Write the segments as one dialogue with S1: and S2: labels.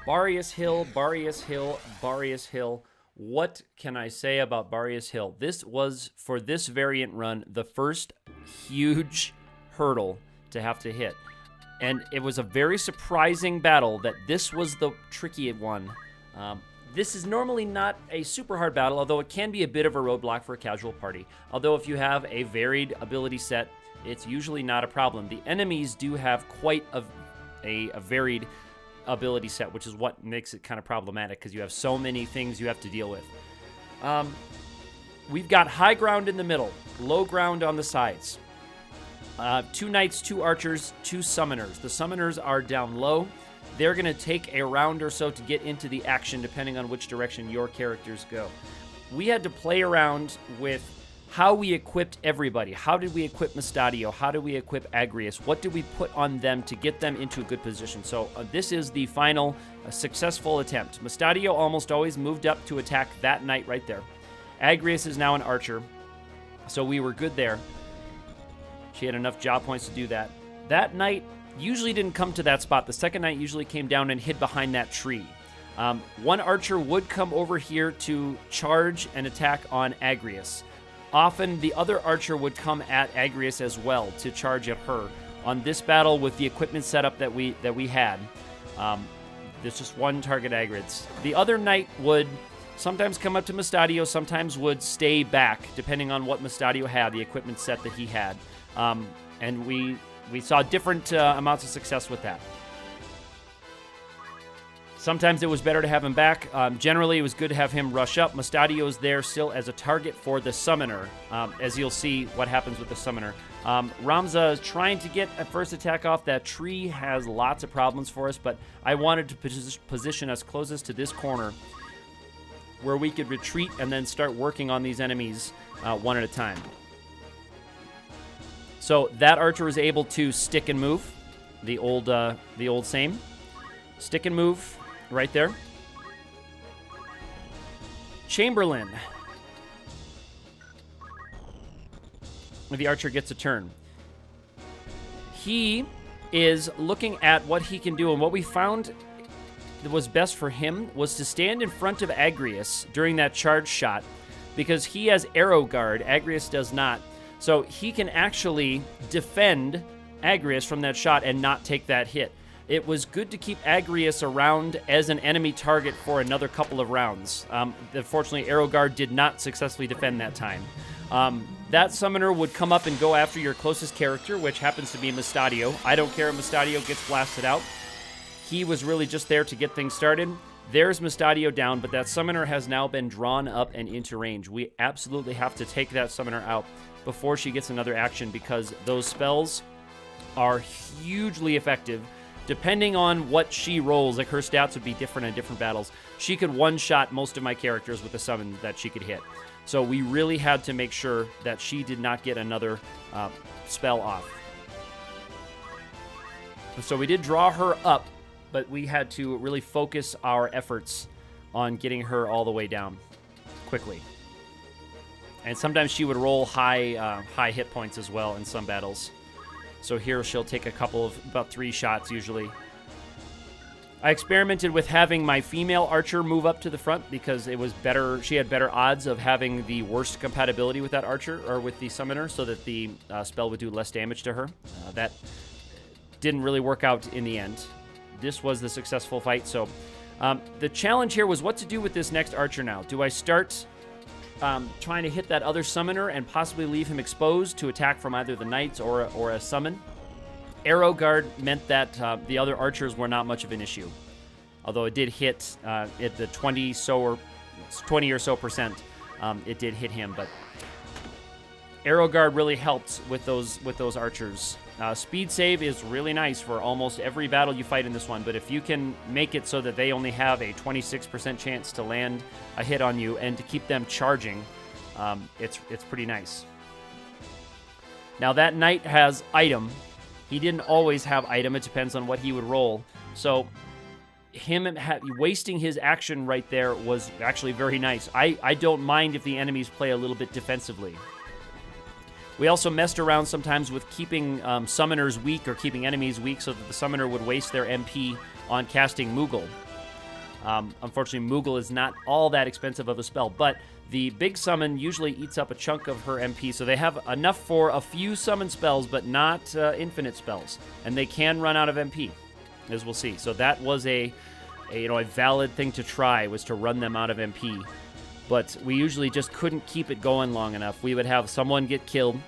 S1: Barius Hill, Barius Hill, Barius Hill. What can I say about Barius Hill? This was, for this variant run, the first huge hurdle to have to hit. And it was a very surprising battle that this was the tricky one. This is normally not a super hard battle, although it can be a bit of a roadblock for a casual party. Although if you have a varied ability set, it's usually not a problem. The enemies do have quite a varied ability set, which is what makes it kind of problematic because you have so many things you have to deal with. We've got high ground in the middle, low ground on the sides. 2 knights, 2 archers, 2 summoners. The summoners are down low. They're going to take a round or so to get into the action depending on which direction your characters go. We had to play around with how we equipped everybody. How did we equip Mustadio? How did we equip Agrius? What did we put on them to get them into a good position? So this is the final successful attempt. Mustadio almost always moved up to attack that knight right there. Agrius is now an archer, so we were good there. She had enough job points to do that. That knight usually didn't come to that spot. The second knight usually came down and hid behind that tree. One archer would come over here to charge and attack on Agrius. Often the other archer would come at Agrius as well to charge at her. On this battle with the equipment setup that we had, there's just one target Agrius. The other knight would sometimes come up to Mustadio, sometimes would stay back, depending on what Mustadio had, the equipment set that he had. And we saw different amounts of success with that. Sometimes it was better to have him back. Generally, it was good to have him rush up. Mustadio is there still as a target for the summoner, as you'll see what happens with the summoner. Ramza is trying to get a first attack off. That tree has lots of problems for us, but I wanted to position us closest to this corner where we could retreat and then start working on these enemies one at a time. So that archer is able to stick and move, the old same. Stick and move right there. Chamberlain. The archer gets a turn. He is looking at what he can do, and what we found that was best for him was to stand in front of Agrius during that charge shot, because he has arrow guard, Agrius does not. So he can actually defend Agrius from that shot and not take that hit. It was good to keep Agrius around as an enemy target for another couple of rounds. Unfortunately, arrow guard did not successfully defend that time. That summoner would come up and go after your closest character, which happens to be Mustadio. I don't care if Mustadio gets blasted out. He was really just there to get things started. There's Mustadio down, but that summoner has now been drawn up and into range. We absolutely have to take that summoner out before she gets another action, because those spells are hugely effective. Depending on what she rolls, like her stats would be different in different battles. She could one-shot most of my characters with the summon that she could hit. So we really had to make sure that she did not get another spell off. So we did draw her up, but we had to really focus our efforts on getting her all the way down quickly. And sometimes she would roll high hit points as well in some battles. So here she'll take a couple of, about 3 shots usually. I experimented with having my female archer move up to the front because it was better. She had better odds of having the worst compatibility with that archer or with the summoner, so that the spell would do less damage to her. That didn't really work out in the end. This was the successful fight. So the challenge here was what to do with this next archer now. Do I start trying to hit that other summoner and possibly leave him exposed to attack from either the knights or a summon? Arrow guard meant that the other archers were not much of an issue, although it did hit at the 20 or so percent. It did hit him, but arrow guard really helped with those archers. Speed save is really nice for almost every battle you fight in this one, but if you can make it so that they only have a 26% chance to land a hit on you and to keep them charging, it's pretty nice. Now that knight has item. He didn't always have item. It depends on what he would roll. So him wasting his action right there was actually very nice. I don't mind if the enemies play a little bit defensively. We also messed around sometimes with keeping summoners weak or keeping enemies weak so that the summoner would waste their MP on casting Moogle. Unfortunately, Moogle is not all that expensive of a spell, but the big summon usually eats up a chunk of her MP, so they have enough for a few summon spells, but not infinite spells, and they can run out of MP, as we'll see. So that was a valid thing to try, was to run them out of MP, but we usually just couldn't keep it going long enough. We would have someone get killed.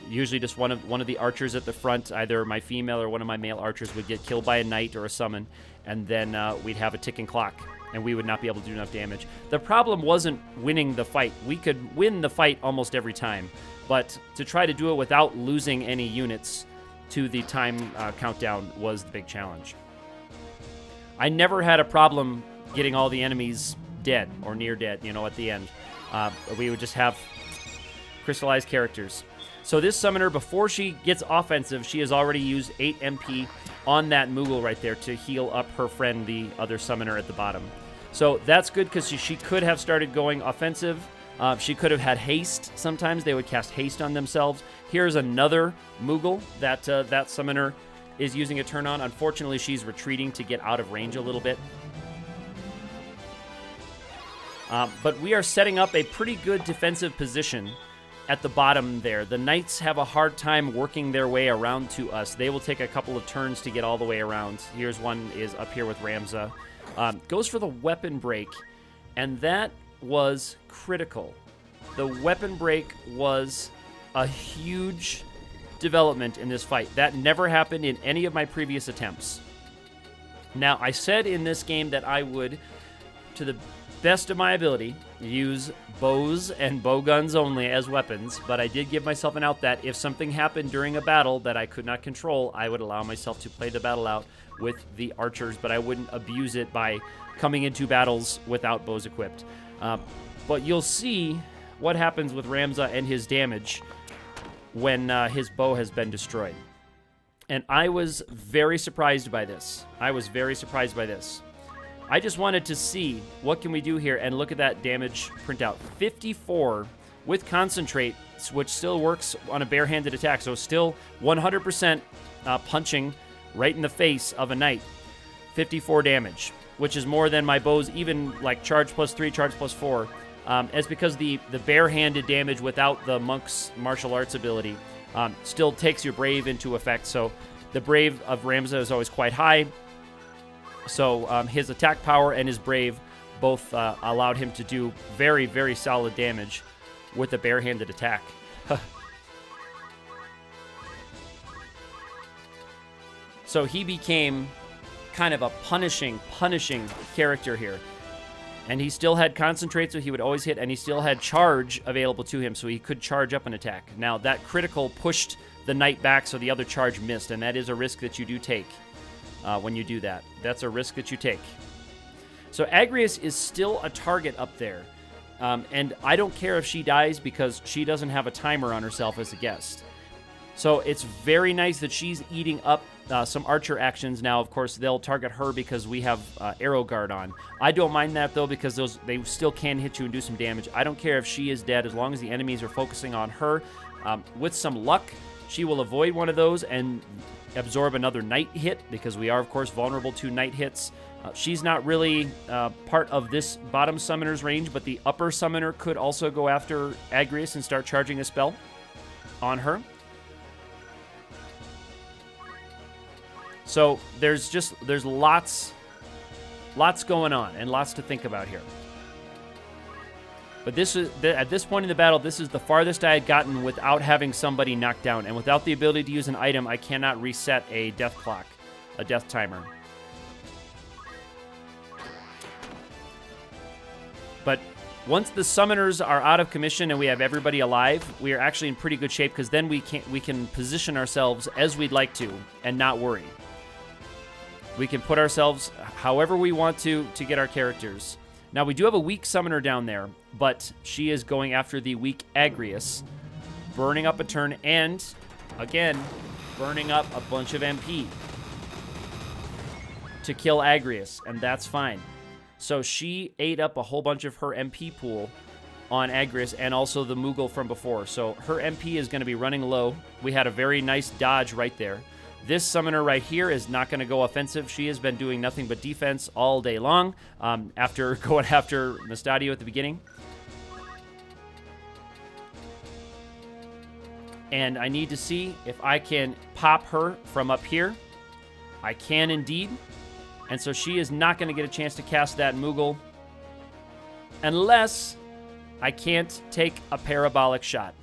S1: Usually just one of the archers at the front, either my female or one of my male archers, would get killed by a knight or a summon, and then we'd have a ticking clock, and we would not be able to do enough damage. The problem wasn't winning the fight. We could win the fight almost every time, but to try to do it without losing any units to the time countdown was the big challenge. I never had a problem getting all the enemies dead or near dead, at the end. We would just have crystallized characters. So this summoner, before she gets offensive, she has already used 8 MP on that Moogle right there to heal up her friend, the other summoner at the bottom. So that's good because she could have started going offensive. She could have had haste. Sometimes they would cast haste on themselves. Here's another Moogle that that summoner is using a turn on. Unfortunately, she's retreating to get out of range a little bit. But we are setting up a pretty good defensive position at the bottom there. The knights have a hard time working their way around to us. They will take a couple of turns to get all the way around. Here's one is up here with Ramza. Goes for the weapon break, and that was critical. The weapon break was a huge development in this fight. That never happened in any of my previous attempts. Now, I said in this game that I would, to the best of my ability, use bows and bow guns only as weapons, but I did give myself an out that if something happened during a battle that I could not control, I would allow myself to play the battle out with the archers, but I wouldn't abuse it by coming into battles without bows equipped. But you'll see what happens with Ramza and his damage when his bow has been destroyed. And I was very surprised by this. I just wanted to see what can we do here, and look at that damage printout. 54 with concentrate, which still works on a barehanded attack, so still 100% punching right in the face of a knight. 54 damage, which is more than my bows, even like charge plus 3, charge plus 4. It's because the barehanded damage without the monk's martial arts ability still takes your brave into effect, so the brave of Ramza is always quite high. So his attack power and his brave both allowed him to do very, very solid damage with a barehanded attack. So he became kind of a punishing character here. And he still had concentrate, so he would always hit, and he still had charge available to him, so he could charge up an attack. Now, that critical pushed the knight back, so the other charge missed, and that is a risk that you do take. When you do that. That's a risk that you take. So Agrius is still a target up there. And I don't care if she dies because she doesn't have a timer on herself as a guest. So it's very nice that she's eating up some archer actions. Now, of course, they'll target her because we have arrow guard on. I don't mind that, though, because they still can hit you and do some damage. I don't care if she is dead as long as the enemies are focusing on her. With some luck, she will avoid one of those and absorb another knight hit, because we are, of course, vulnerable to knight hits. She's not really part of this bottom summoner's range, but the upper summoner could also go after Agrius and start charging a spell on her. So there's lots going on and lots to think about here. But this is at this point in the battle, this is the farthest I had gotten without having somebody knocked down. And without the ability to use an item, I cannot reset a death clock, a death timer. But once the summoners are out of commission and we have everybody alive, we are actually in pretty good shape, because then we can position ourselves as we'd like to and not worry. We can put ourselves however we want to get our characters. Now, we do have a weak summoner down there, but she is going after the weak Agrius, burning up a turn, and, again, burning up a bunch of MP to kill Agrius, and that's fine. So she ate up a whole bunch of her MP pool on Agrius and also the Moogle from before. So her MP is going to be running low. We had a very nice dodge right there. This summoner right here is not going to go offensive. She has been doing nothing but defense all day long after going after Mustadio at the beginning. And I need to see if I can pop her from up here. I can indeed. And so she is not going to get a chance to cast that Moogle unless I can't take a parabolic shot.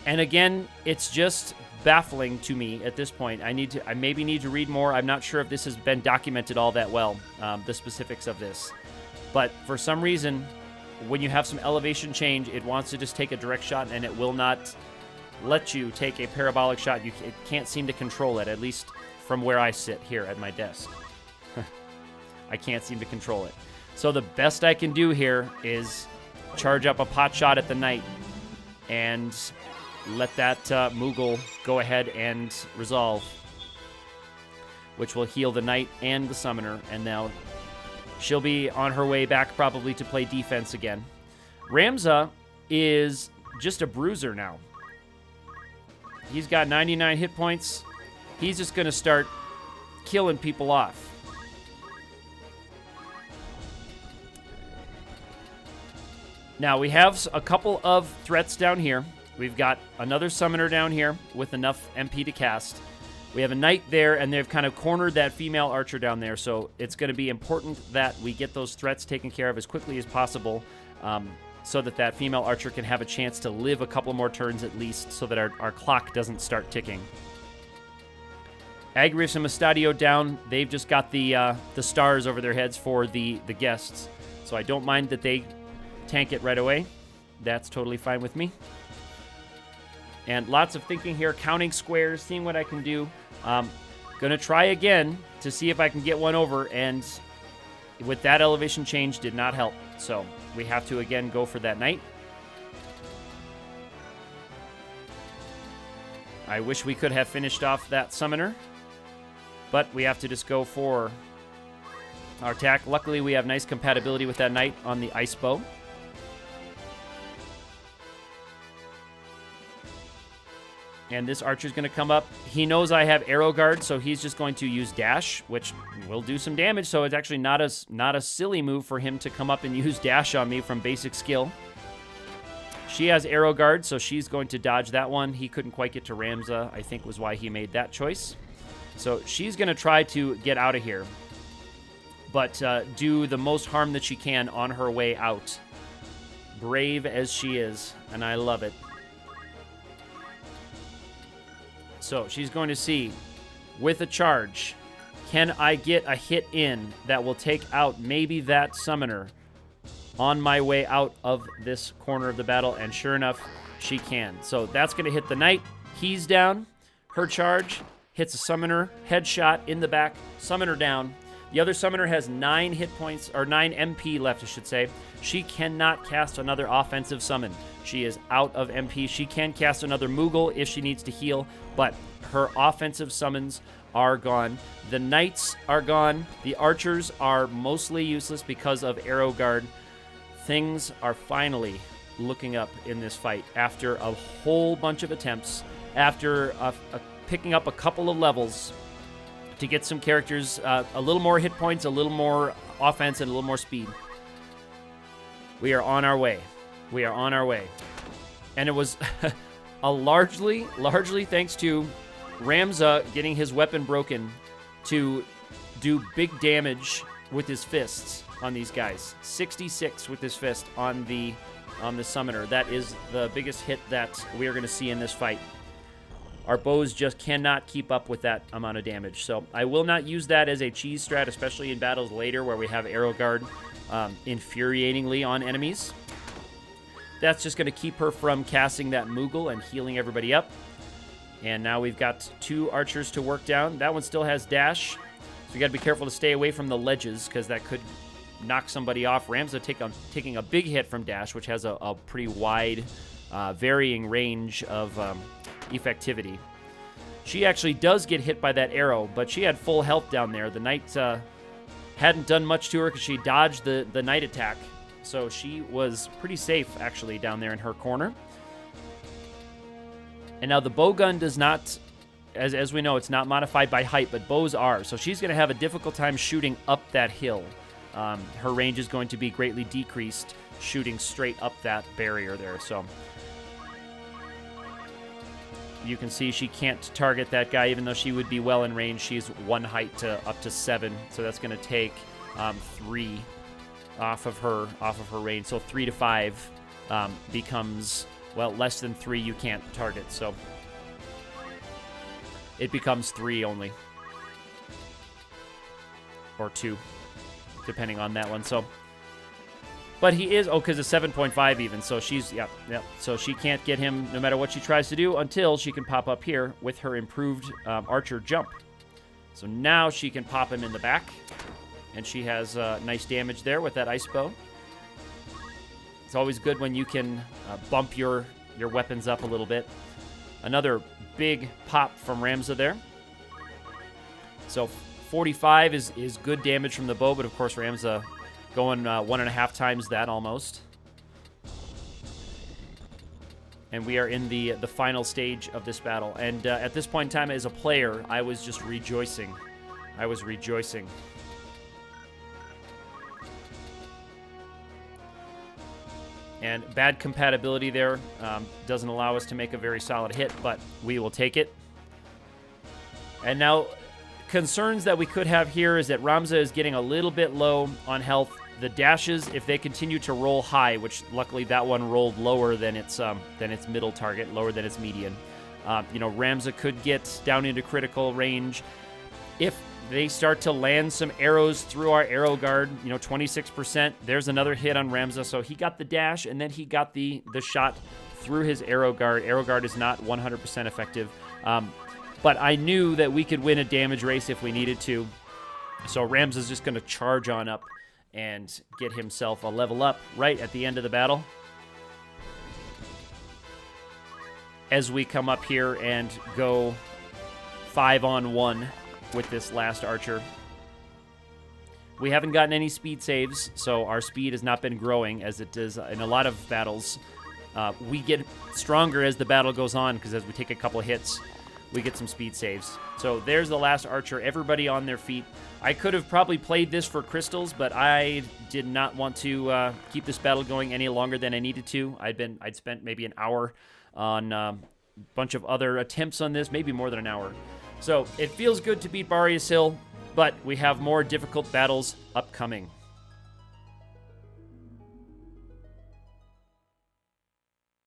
S1: And again, it's just baffling to me at this point. I maybe need to read more. I'm not sure if this has been documented all that well, the specifics of this. But for some reason, when you have some elevation change, it wants to just take a direct shot, and it will not let you take a parabolic shot. It can't seem to control it, at least from where I sit here at my desk. I can't seem to control it. So the best I can do here is charge up a pot shot at the knight and let that Moogle go ahead and resolve, which will heal the knight and the summoner, and now she'll be on her way back probably to play defense again. Ramza is just a bruiser now. He's got 99 hit points. He's just going to start killing people off. Now, we have a couple of threats down here. We've got another summoner down here with enough MP to cast. We have a knight there, and they've kind of cornered that female archer down there, so it's going to be important that we get those threats taken care of as quickly as possible so that that female archer can have a chance to live a couple more turns at least so that our clock doesn't start ticking. Barius and Mustadio down. They've just got the stars over their heads for the guests, so I don't mind that they tank it right away. That's totally fine with me. And lots of thinking here, counting squares, seeing what I can do. Gonna try again to see if I can get one over, and with that elevation change did not help. So we have to again go for that knight. I wish we could have finished off that summoner, but we have to just go for our attack. Luckily, we have nice compatibility with that knight on the ice bow. And this archer's going to come up. He knows I have arrow guard, so he's just going to use dash, which will do some damage. So it's actually not a silly move for him to come up and use dash on me from basic skill. She has arrow guard, so she's going to dodge that one. He couldn't quite get to Ramza, I think was why he made that choice. So she's going to try to get out of here, but do the most harm that she can on her way out. Brave as she is, and I love it. So she's going to see, with a charge, can I get a hit in that will take out maybe that summoner on my way out of this corner of the battle? And sure enough, she can. So that's going to hit the knight. He's down. Her charge hits a summoner. Headshot in the back. Summoner down. The other summoner has 9 hit points, or 9 MP left, I should say. She cannot cast another offensive summon. She is out of MP. She can cast another Moogle if she needs to heal, but her offensive summons are gone. The knights are gone. The archers are mostly useless because of arrow guard. Things are finally looking up in this fight after a whole bunch of attempts, after picking up a couple of levels to get some characters a little more hit points, a little more offense, and a little more speed. We are on our way. We are on our way. And it was largely thanks to Ramza getting his weapon broken to do big damage with his fists on these guys. 66 with his fist on the summoner. That is the biggest hit that we are going to see in this fight. Our bows just cannot keep up with that amount of damage. So I will not use that as a cheese strat, especially in battles later where we have arrow guard infuriatingly on enemies. That's just going to keep her from casting that Moogle and healing everybody up. And now we've got 2 archers to work down. That one still has dash, so you got to be careful to stay away from the ledges because that could knock somebody off. Ramza taking a big hit from dash, which has a pretty wide, varying range of effectivity. She actually does get hit by that arrow, but she had full health down there. The knight hadn't done much to her because she dodged the knight attack. So she was pretty safe, actually, down there in her corner. And now the bowgun does not as we know, it's not modified by height, but bows are. So she's going to have a difficult time shooting up that hill. Her range is going to be greatly decreased shooting straight up that barrier there. So you can see she can't target that guy, even though she would be well in range. She's 1 height to up to 7, so that's going to take 3 off of her range. So 3 to 5 becomes, well, less than 3 you can't target. So it becomes 3 only, or 2, depending on that one. So, but he is, because it's 7.5 even, so she's, yeah. So she can't get him no matter what she tries to do until she can pop up here with her improved archer jump. So now she can pop him in the back, and she has nice damage there with that ice bow. It's always good when you can bump your weapons up a little bit. Another big pop from Ramza there. So 45 is good damage from the bow, but of course Ramza going 1.5 times that almost. And we are in the final stage of this battle. And at this point in time, as a player, I was just rejoicing. I was rejoicing. And bad compatibility there doesn't allow us to make a very solid hit, but we will take it. And now, concerns that we could have here is that Ramza is getting a little bit low on health. The dashes, if they continue to roll high, which luckily that one rolled lower than its middle target, lower than its median. Ramza could get down into critical range. If they start to land some arrows through our arrow guard, 26%, there's another hit on Ramza. So he got the dash, and then he got the shot through his arrow guard. Arrow guard is not 100% effective. But I knew that we could win a damage race if we needed to. So Ramza's just going to charge on up and get himself a level up right at the end of the battle. As we come up here and go 5-on-1 with this last archer. We haven't gotten any speed saves, so our speed has not been growing as it is in a lot of battles. We get stronger as the battle goes on, because as we take a couple of hits, we get some speed saves. So there's the last archer, everybody on their feet. I could have probably played this for crystals, but I did not want to keep this battle going any longer than I needed to. I'd spent maybe an hour on a bunch of other attempts on this, maybe more than an hour. So it feels good to beat Barius Hill, but we have more difficult battles upcoming.